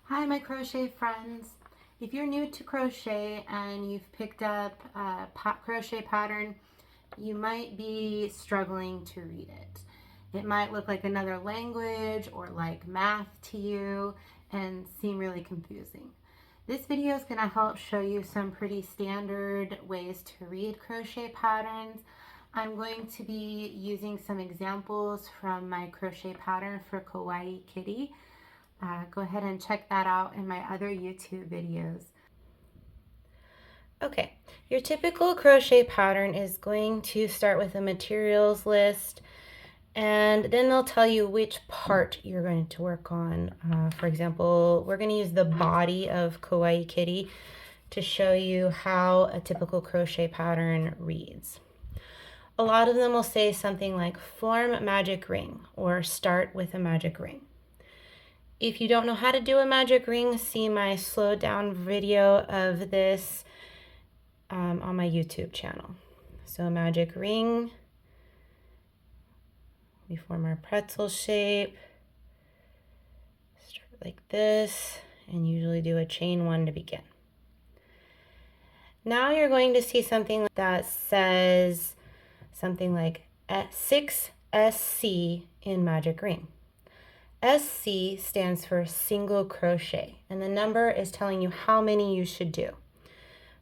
Hi, my crochet friends. If you're new to crochet and you've picked up a crochet pattern, you might be struggling to read it. It might look like another language or like math to you and seem really confusing. This video is going to help show you some pretty standard ways to read crochet patterns. I'm going to be using some examples from my crochet pattern for Kawaii Kitty. Go ahead and check that out in my other YouTube videos. Okay, your typical crochet pattern is going to start with a materials list, and then they'll tell you which part you're going to work on. For example, we're going to use the body of Kawaii Kitty to show you how a typical crochet pattern reads. A lot of them will say something like form magic ring or start with a magic ring. If you don't know how to do a magic ring, see my slowed down video of this on my YouTube channel. So magic ring, we form our pretzel shape, start like this, and usually do a chain one to begin. Now you're going to see something that says something like 6SC in magic ring. SC stands for single crochet, and the number is telling you how many you should do.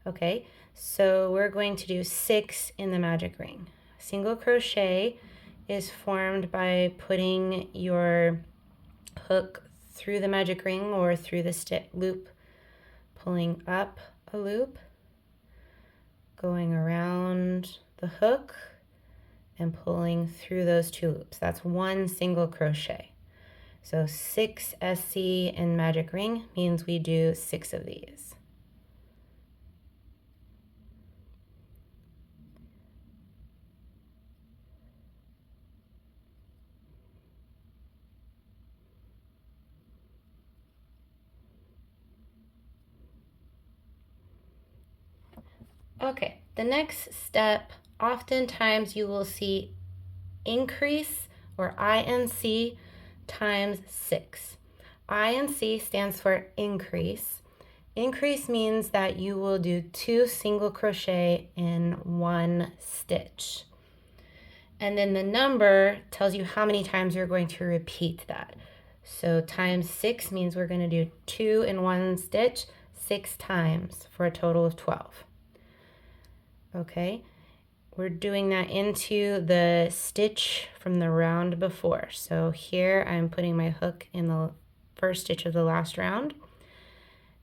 Okay, so we're going to do 6 in the magic ring. Single crochet is formed by putting your hook through the magic ring or through the loop, pulling up a loop, going around the hook, and pulling through those 2 loops. That's one single crochet. So 6 SC in magic ring means we do 6 of these. Okay, the next step, oftentimes you will see increase or INC times 6. INC stands for increase. Increase means that you will do 2 single crochet in 1 stitch. And then the number tells you how many times you're going to repeat that. So times 6 means we're going to do 2 in 1 stitch 6 times for a total of 12. Okay, we're doing that into the stitch from the round before. So here I'm putting my hook in the first stitch of the last round,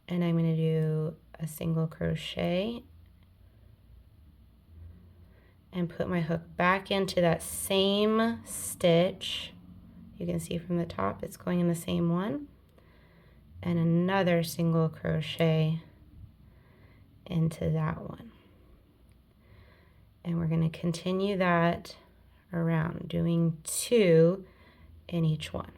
and I'm going to do a single crochet and put my hook back into that same stitch. You can see from the top it's going in the same one, and another single crochet into that one. And we're going to continue that around, doing 2 in each one.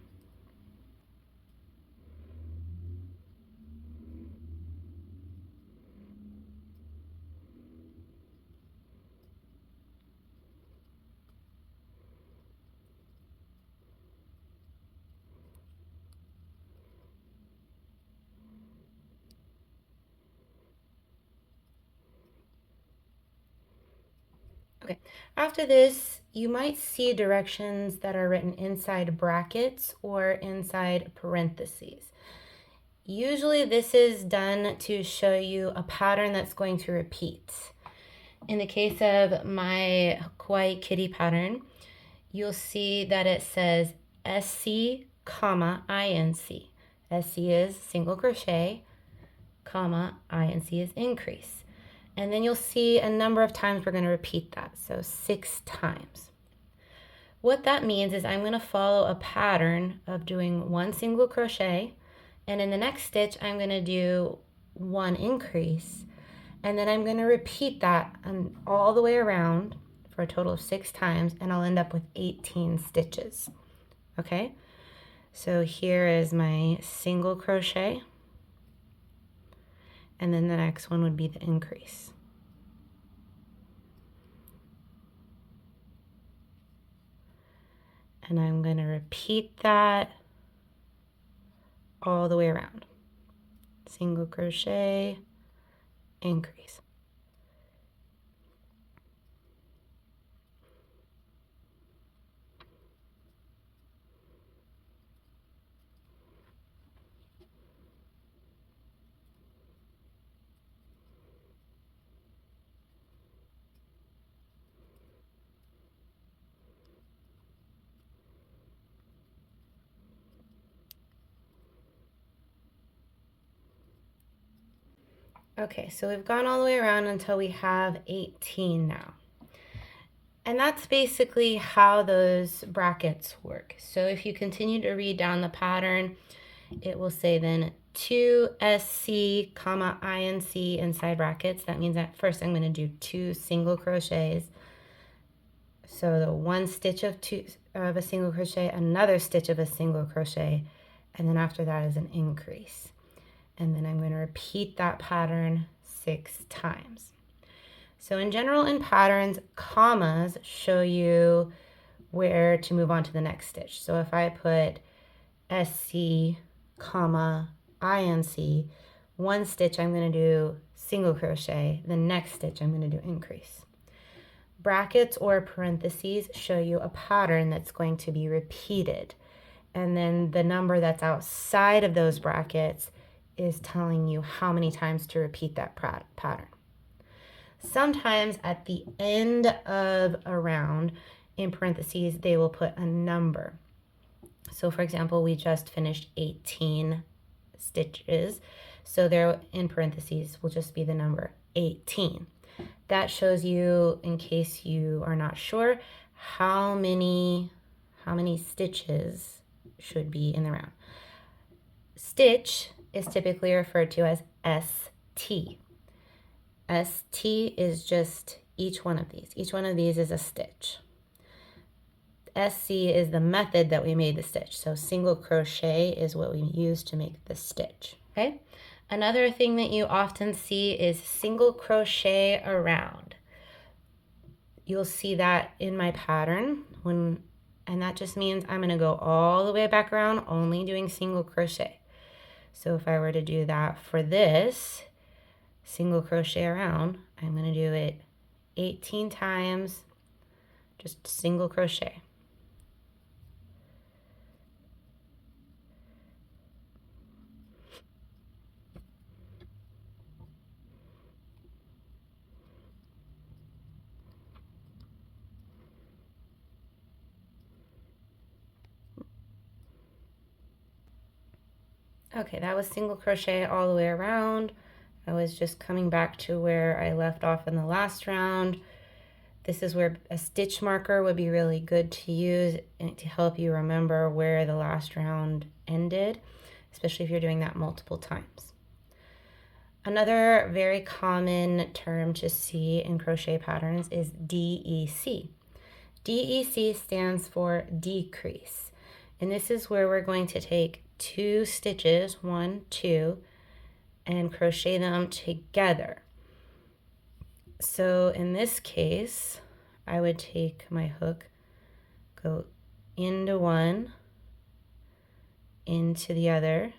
Okay, after this, you might see directions that are written inside brackets or inside parentheses. Usually this is done to show you a pattern that's going to repeat. In the case of my Kawaii Kitty pattern, you'll see that it says SC, comma, INC. SC is single crochet, comma, INC is increase. And then you'll see a number of times we're going to repeat that, so 6 times. What that means is I'm going to follow a pattern of doing 1 single crochet, and in the next stitch I'm going to do 1 increase, and then I'm going to repeat that all the way around for a total of 6 times, and I'll end up with 18 stitches. Okay, so here is my single crochet, and then the next one would be the increase. And I'm going to repeat that all the way around. single crochet, increase. Okay, so we've gone all the way around until we have 18 now. And that's basically how those brackets work. So if you continue to read down the pattern, it will say then 2SC, comma, INC inside brackets. That means that first I'm going to do 2 single crochets. So the 1 stitch of a single crochet, another stitch of a single crochet, and then after that is an increase. And then I'm going to repeat that pattern 6 times. So in general, in patterns, commas show you where to move on to the next stitch. So if I put SC, comma, INC, 1 stitch I'm going to do single crochet, the next stitch I'm going to do increase. Brackets or parentheses show you a pattern that's going to be repeated. And then the number that's outside of those brackets is telling you how many times to repeat that pattern. Sometimes at the end of a round, in parentheses, they will put a number. So for example, we just finished 18 stitches. So there in parentheses will just be the number 18. That shows you, in case you are not sure, how many stitches should be in the round. Stitch is typically referred to as ST. ST is just each one of these. Each one of these is a stitch. SC is the method that we made the stitch. So single crochet is what we use to make the stitch. Okay. Another thing that you often see is single crochet around. You'll see that in my pattern and that just means I'm going to go all the way back around only doing single crochet. So if I were to do that for this single crochet around, I'm going to do it 18 times, just single crochet. Okay, that was single crochet all the way around. I was just coming back to where I left off in the last round. This is where a stitch marker would be really good to use to help you remember where the last round ended, especially if you're doing that multiple times. Another very common term to see in crochet patterns is DEC. DEC stands for decrease. And this is where we're going to take 2 stitches, 1, 2, and crochet them together. So in this case, I would take my hook, go into one, into the other,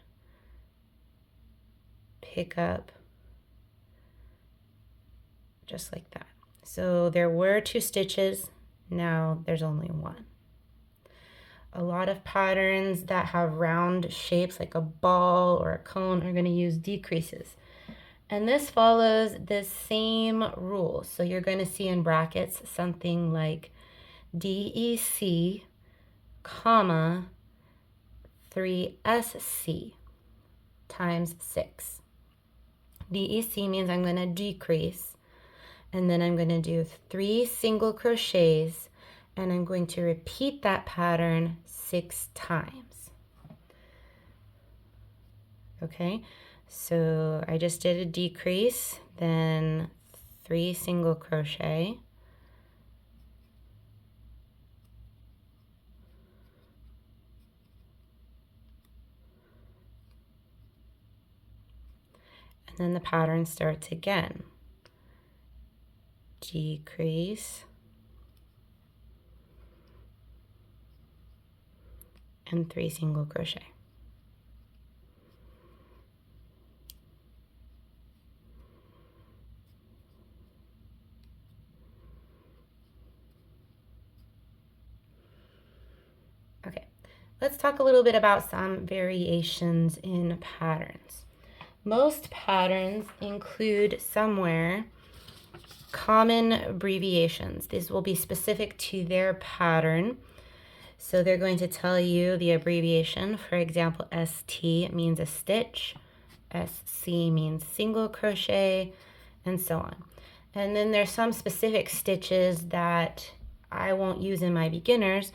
pick up, just like that. So there were 2 stitches, now there's only 1. A lot of patterns that have round shapes like a ball or a cone are going to use decreases. And this follows the same rule. So you're going to see in brackets something like DEC, comma, 3SC times 6. DEC means I'm going to decrease, and then I'm going to do 3 single crochets, and I'm going to repeat that pattern 6 times. Okay, so I just did a decrease, then 3 single crochet, and then the pattern starts again. Decrease and 3 single crochet. let's talk a little bit about some variations in patterns. Most patterns include somewhere common abbreviations. These will be specific to their pattern. So they're going to tell you the abbreviation. For example, ST means a stitch, SC means single crochet, and so on. And then there's some specific stitches that I won't use in my beginners,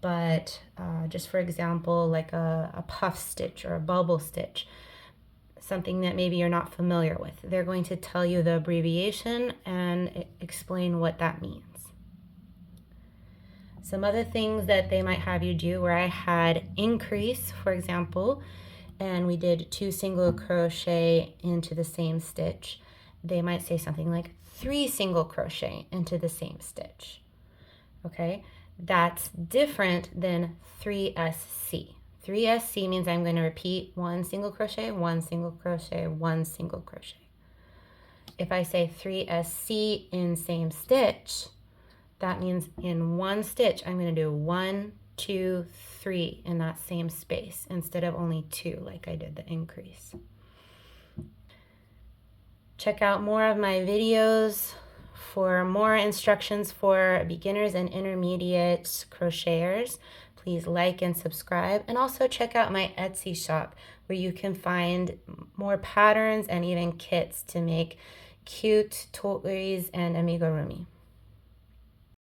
but just for example, like a puff stitch or a bubble stitch, something that maybe you're not familiar with. They're going to tell you the abbreviation and explain what that means. Some other things that they might have you do, where I had increase, for example, and we did 2 single crochet into the same stitch. They might say something like 3 single crochet into the same stitch. Okay, that's different than 3SC. 3SC means I'm going to repeat 1 single crochet, 1 single crochet, 1 single crochet. If I say 3SC in same stitch, that means in one stitch I'm going to do 1, 2, 3 in that same space instead of only 2 like I did the increase. Check out more of my videos for more instructions for beginners and intermediate crocheters. Please like and subscribe, and also check out my Etsy shop where you can find more patterns and even kits to make cute toys and amigurumi.